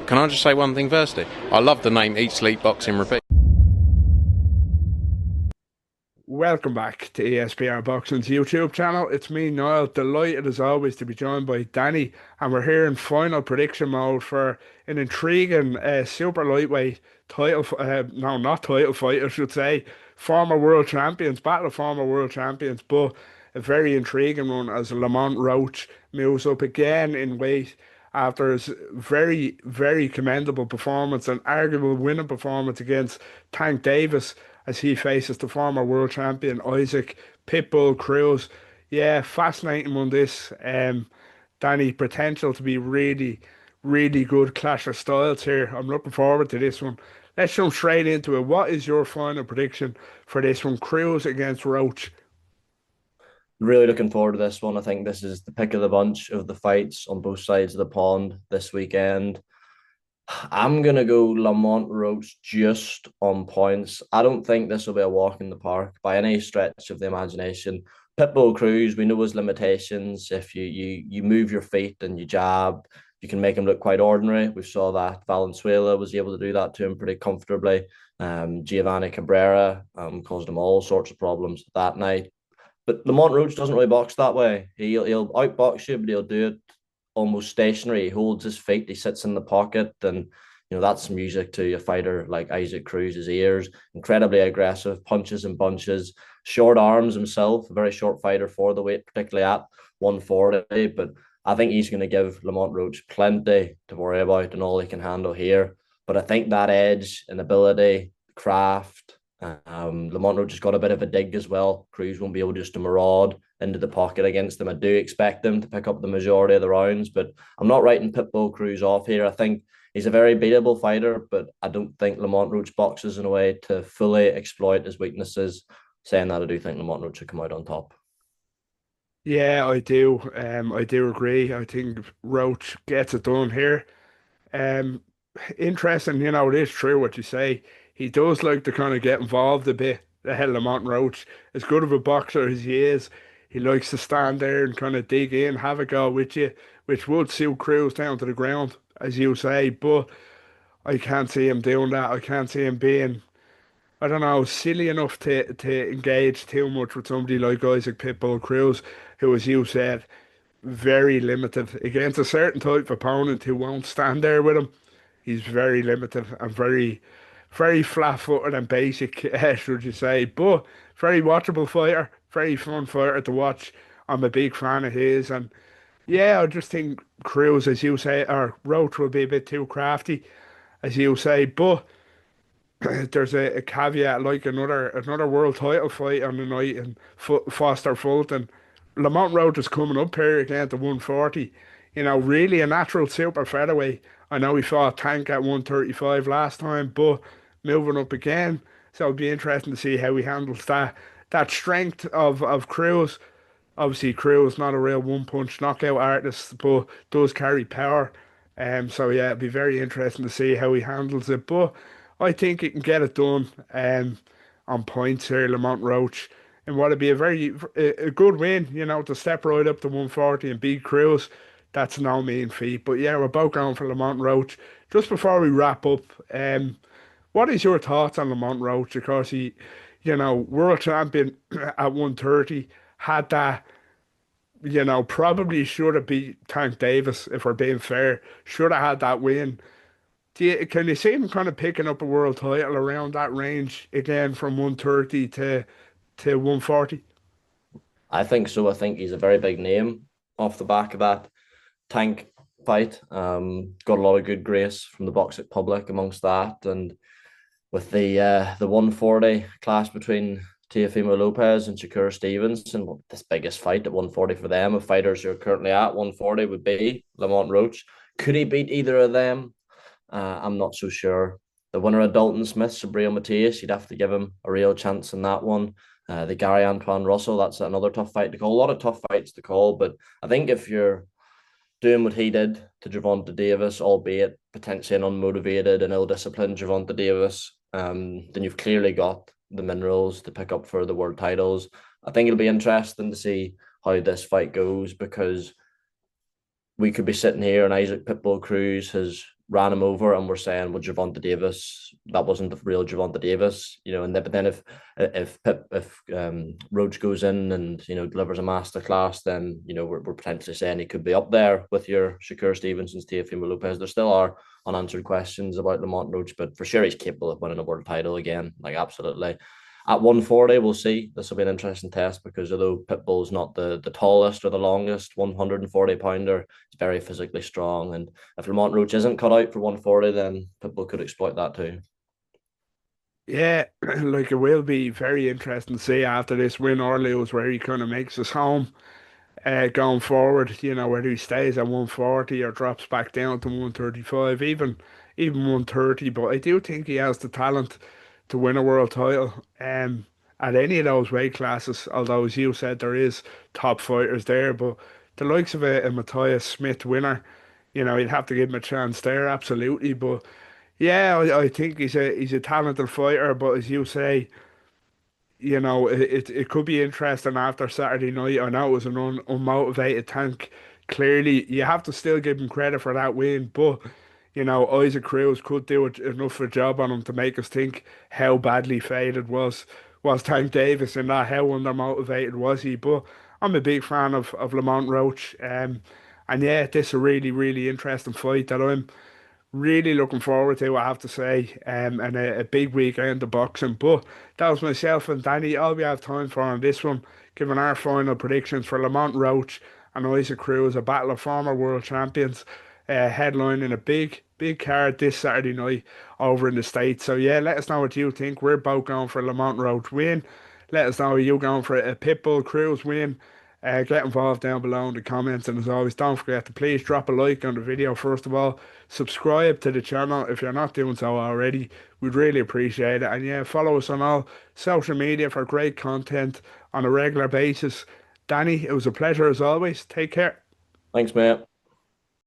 can I just say one thing firstly? I love the name Eat Sleep Boxing Repeat. Welcome back to ESBR Boxing's YouTube channel. It's me, Niall. Delighted as always to be joined by Danny, and we're here in final prediction mode for an intriguing super lightweight title. No, not title fight, I should say. Former world champions, battle of former world champions, but a very intriguing one as Lamont Roach moves up again in weight after his very, very commendable performance and arguable winning performance against Tank Davis as he faces the former world champion Isaac Pitbull Cruz. Yeah, fascinating one this. Danny, potential to be really, really good clash of styles here. I'm looking forward to this one. Let's jump straight into it. What is your final prediction for this one? Cruz against Roach. Really looking forward to this one. I think this is the pick of the bunch of the fights on both sides of the pond this weekend. I'm going to go Lamont Roach just on points. I don't think this will be a walk in the park by any stretch of the imagination. Pitbull Cruz, we know his limitations. If you move your feet and you jab, you can make him look quite ordinary. We saw that Valenzuela was able to do that to him pretty comfortably. Giovanni Cabrera caused him all sorts of problems that night. But Lamont Roach doesn't really box that way. He'll outbox you, but he'll do it almost stationary. He holds his feet, he sits in the pocket, and that's music to a fighter like Isaac Cruz's ears. Incredibly aggressive, punches and bunches, short arms himself, a very short fighter for the weight, particularly at 140. But I think he's going to give Lamont Roach plenty to worry about and all he can handle here. But I think that edge and ability, craft, Lamont Roach has got a bit of a dig as well. Cruz won't be able just to maraud into the pocket against them. I do expect them to pick up the majority of the rounds, but I'm not writing Pitbull Cruz off here. I think he's a very beatable fighter, but I don't think Lamont Roach boxes in a way to fully exploit his weaknesses. Saying that, I do think Lamont Roach will come out on top. Yeah, I do. I do agree. I think Roach gets it done here. Um, Interesting, it is true what you say. He does like to kind of get involved a bit. The hell, Lamont Roach, as good of a boxer as he is, he likes to stand there and kind of dig in, have a go with you, which would suit Cruz down to the ground, as you say. But I can't see him doing that. I can't see him being, I don't know, silly enough to engage too much with somebody like Isaac Pitbull Cruz, who, as you said, very limited against a certain type of opponent who won't stand there with him. He's very limited and very, very flat-footed and basic, should you say, but very watchable fighter, very fun fighter to watch. I'm a big fan of his, and yeah, I just think Cruz, as you say, or Roach will be a bit too crafty, as you say, but there's a caveat like another world title fight on the night in Foster Fulton. Lamont Roach is coming up here again to 140. Really a natural super featherweight. I know he fought Tank at 135 last time, but moving up again. So it'll be interesting to see how he handles that strength of Cruz. Obviously, Cruz not a real one-punch knockout artist, but does carry power. So yeah, it'll be very interesting to see how he handles it. But I think he can get it done on points here, Lamont Roach. And what would be a good win, to step right up to 140 and beat Cruz. That's no mean feat. But yeah, we're both going for Lamont Roach. Just before we wrap up, what is your thoughts on Lamont Roach? Of course, he, world champion at 130, had that, probably should have beat Tank Davis, if we're being fair. Should have had that win. Can you see him kind of picking up a world title around that range again from 130 to 140? I think so. I think he's a very big name off the back of that Tank fight. Got a lot of good grace from the boxing public amongst that, and with the 140 clash between Teofimo Lopez and Shakur Stevenson, this biggest fight at 140 for them of fighters who are currently at 140 would be Lamont Roach. Could he beat either of them? I'm not so sure. The winner of Dalton Smith, Sabril Matias, you'd have to give him a real chance in that one. The Gary Antoine Russell, that's another tough fight to call. A lot of tough fights to call, but I think if you're doing what he did to Gervonta Davis, albeit potentially an unmotivated and ill-disciplined Gervonta Davis, then you've clearly got the minerals to pick up for the world titles. I think it'll be interesting to see how this fight goes, because we could be sitting here and Isaac Pitbull Cruz has ran him over, and we're saying, well, Gervonta Davis, that wasn't the real Gervonta Davis, and then, but then if Roach goes in and delivers a masterclass, then we're potentially saying he could be up there with your Shakur Stevensons, Teofimo Lopez. There still are unanswered questions about Lamont Roach, but for sure he's capable of winning a world title again, like absolutely. At 140, we'll see. This will be an interesting test because although Pitbull's not the tallest or the longest 140 pounder, he's very physically strong. And if Lamont Roach isn't cut out for 140, then Pitbull could exploit that too. Yeah, like it will be very interesting to see after this win or lose where he kind of makes his home going forward, whether he stays at 140 or drops back down to 135, even 130. But I do think he has the talent to win a world title at any of those weight classes. Although, as you said, there is top fighters there, but the likes of a Matthias Smith winner, you'd have to give him a chance there, absolutely. But yeah, I think he's a talented fighter. But as you say, it could be interesting after Saturday night. I know it was an unmotivated tank. Clearly, you have to still give him credit for that win, but Isaac Cruz could do enough of a job on him to make us think how badly faded was Tank Davis and that how undermotivated was he. But I'm a big fan of Lamont Roach, and yeah, this is a really really interesting fight that I'm really looking forward to, I have to say, and a big weekend of boxing. But that was myself and Danny. All we have time for on this one, giving our final predictions for Lamont Roach and Isaac Cruz, a battle of former world champions, headlining a big card this Saturday night over in the States. So yeah, let us know what you think. We're both going for a Lamont Roach win. Let us know, are you going for a Pitbull Cruz win? Get involved down below in the comments, and as always, don't forget to please drop a like on the video first of all. Subscribe to the channel if you're not doing so already. We'd really appreciate it. And yeah, follow us on all social media for great content on a regular basis. Danny, it was a pleasure as always. Take care. Thanks, mate.